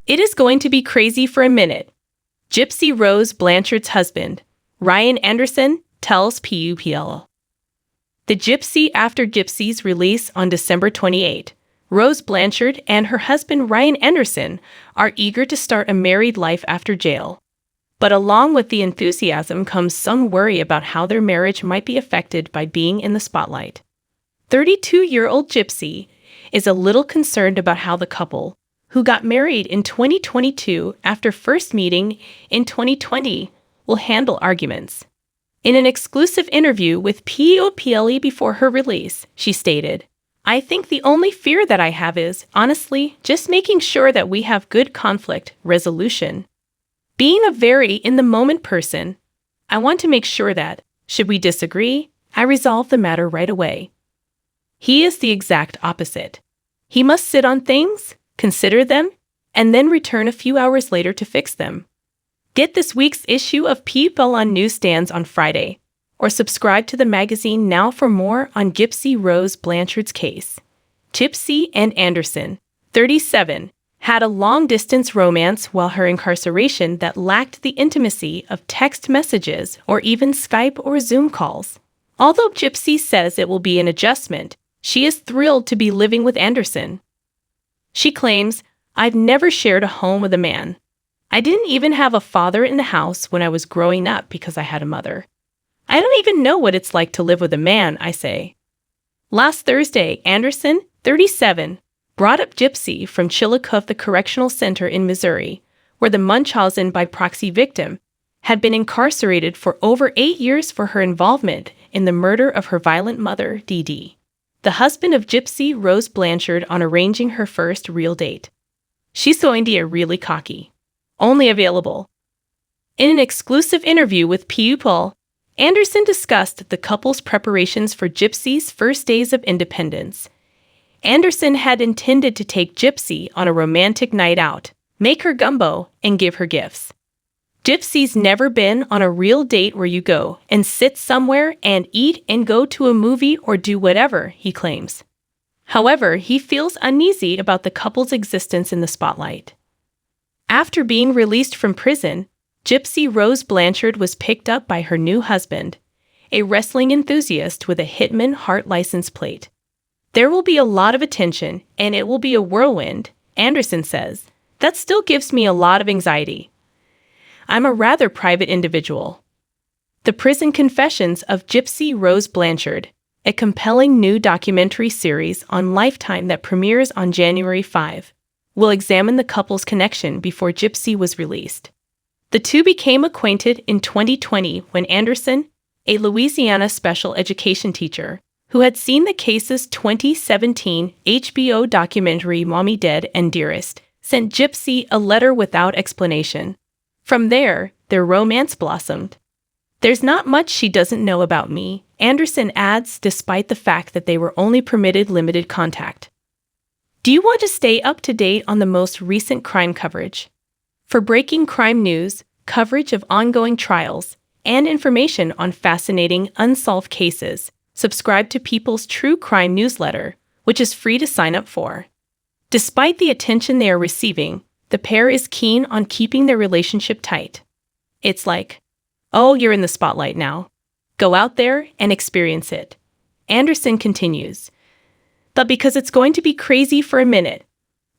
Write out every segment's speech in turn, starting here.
It is going to be crazy for a minute. Gypsy Rose Blanchard's husband, Ryan Anderson, tells PUPL. The Gypsy after Gypsy's release on December 28, Rose Blanchard and her husband Ryan Anderson are eager to start a married life after jail. But along with the enthusiasm comes some worry about how their marriage might be affected by being in the spotlight. 32-year-old Gypsy is a little concerned about how the couple, who got married in 2022 after first meeting in 2020, will handle arguments. In an exclusive interview with POPLE before her release, she stated, "I think the only fear that I have is, honestly, just making sure that we have good conflict resolution. Being a very in-the-moment person, I want to make sure that, should we disagree, I resolve the matter right away." He is the exact opposite. He must sit on things, consider them, and then return a few hours later to fix them. Get this week's issue of People on newsstands on Friday, or subscribe to the magazine now for more on Gypsy Rose Blanchard's case. Gypsy and Anderson, 37, had a long-distance romance while her incarceration that lacked the intimacy of text messages or even Skype or Zoom calls. Although Gypsy says it will be an adjustment, she is thrilled to be living with Anderson. She claims, "I've never shared a home with a man. I didn't even have a father in the house when I was growing up because I had a mother. I don't even know what it's like to live with a man," I say. Last Thursday, Anderson, 37, brought up Gypsy from Chillicothe Correctional Center in Missouri, where the Munchhausen-by-proxy victim had been incarcerated for over 8 years for her involvement in the murder of her violent mother, Dee Dee, the husband of Gypsy Rose Blanchard, on arranging her first real date. She's going to get really cocky. Only available. In an exclusive interview with PUPL, Anderson discussed the couple's preparations for Gypsy's first days of independence. Anderson had intended to take Gypsy on a romantic night out, make her gumbo, and give her gifts. Gypsy's never been on a real date where you go and sit somewhere and eat and go to a movie or do whatever, he claims. However, he feels uneasy about the couple's existence in the spotlight. After being released from prison, Gypsy Rose Blanchard was picked up by her new husband, a wrestling enthusiast with a Hitman Heart license plate. "There will be a lot of attention, and it will be a whirlwind," Anderson says. "That still gives me a lot of anxiety. I'm a rather private individual." The Prison Confessions of Gypsy Rose Blanchard, a compelling new documentary series on Lifetime that premieres on January 5, will examine the couple's connection before Gypsy was released. The two became acquainted in 2020 when Anderson, a Louisiana special education teacher, who had seen the case's 2017 HBO documentary Mommy Dead and Dearest, sent Gypsy a letter without explanation. From there, their romance blossomed. "There's not much she doesn't know about me," Anderson adds, despite the fact that they were only permitted limited contact. Do you want to stay up to date on the most recent crime coverage? For breaking crime news, coverage of ongoing trials, and information on fascinating unsolved cases, subscribe to People's True Crime newsletter, which is free to sign up for. Despite the attention they are receiving, the pair is keen on keeping their relationship tight. It's like, "Oh, you're in the spotlight now. Go out there and experience it." Anderson continues, "But because it's going to be crazy for a minute,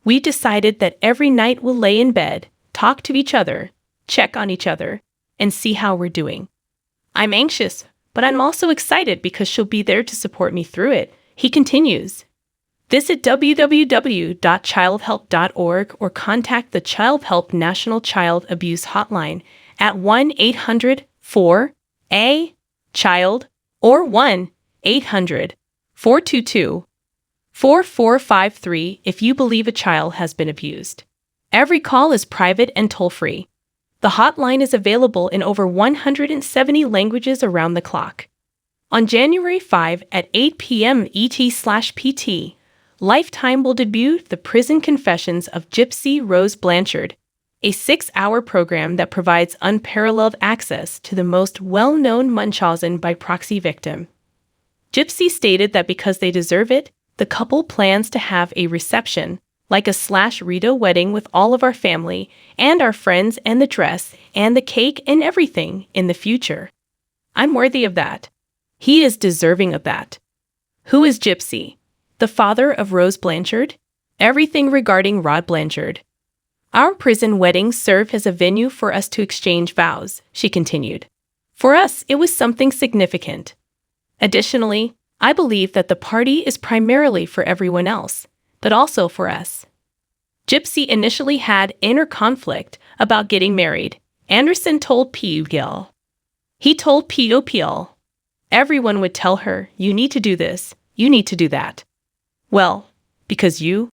we decided that every night we'll lay in bed, talk to each other, check on each other, and see how we're doing. I'm anxious, but I'm also excited because she'll be there to support me through it," he continues. Visit www.childhelp.org or contact the Child Help National Child Abuse Hotline at 1-800-4-A-CHILD or 1-800-422-4453 if you believe a child has been abused. Every call is private and toll-free. The hotline is available in over 170 languages around the clock. On January 5 at 8 p.m. ET/PT, Lifetime will debut The Prison Confessions of Gypsy Rose Blanchard, a 6-hour program that provides unparalleled access to the most well-known Munchausen-by-proxy victim. Gypsy stated that because they deserve it, the couple plans to have a reception like a /Rita wedding with all of our family and our friends and the dress and the cake and everything in the future. I'm worthy of that. He is deserving of that. Who is Gypsy? The father of Rose Blanchard? Everything regarding Rod Blanchard. Our prison weddings serve as a venue for us to exchange vows, she continued. For us, it was something significant. Additionally, I believe that the party is primarily for everyone else, but also for us. Gypsy initially had inner conflict about getting married. Anderson told PUPL. He told PUPL. Everyone would tell her, you need to do this, you need to do that. Well, because you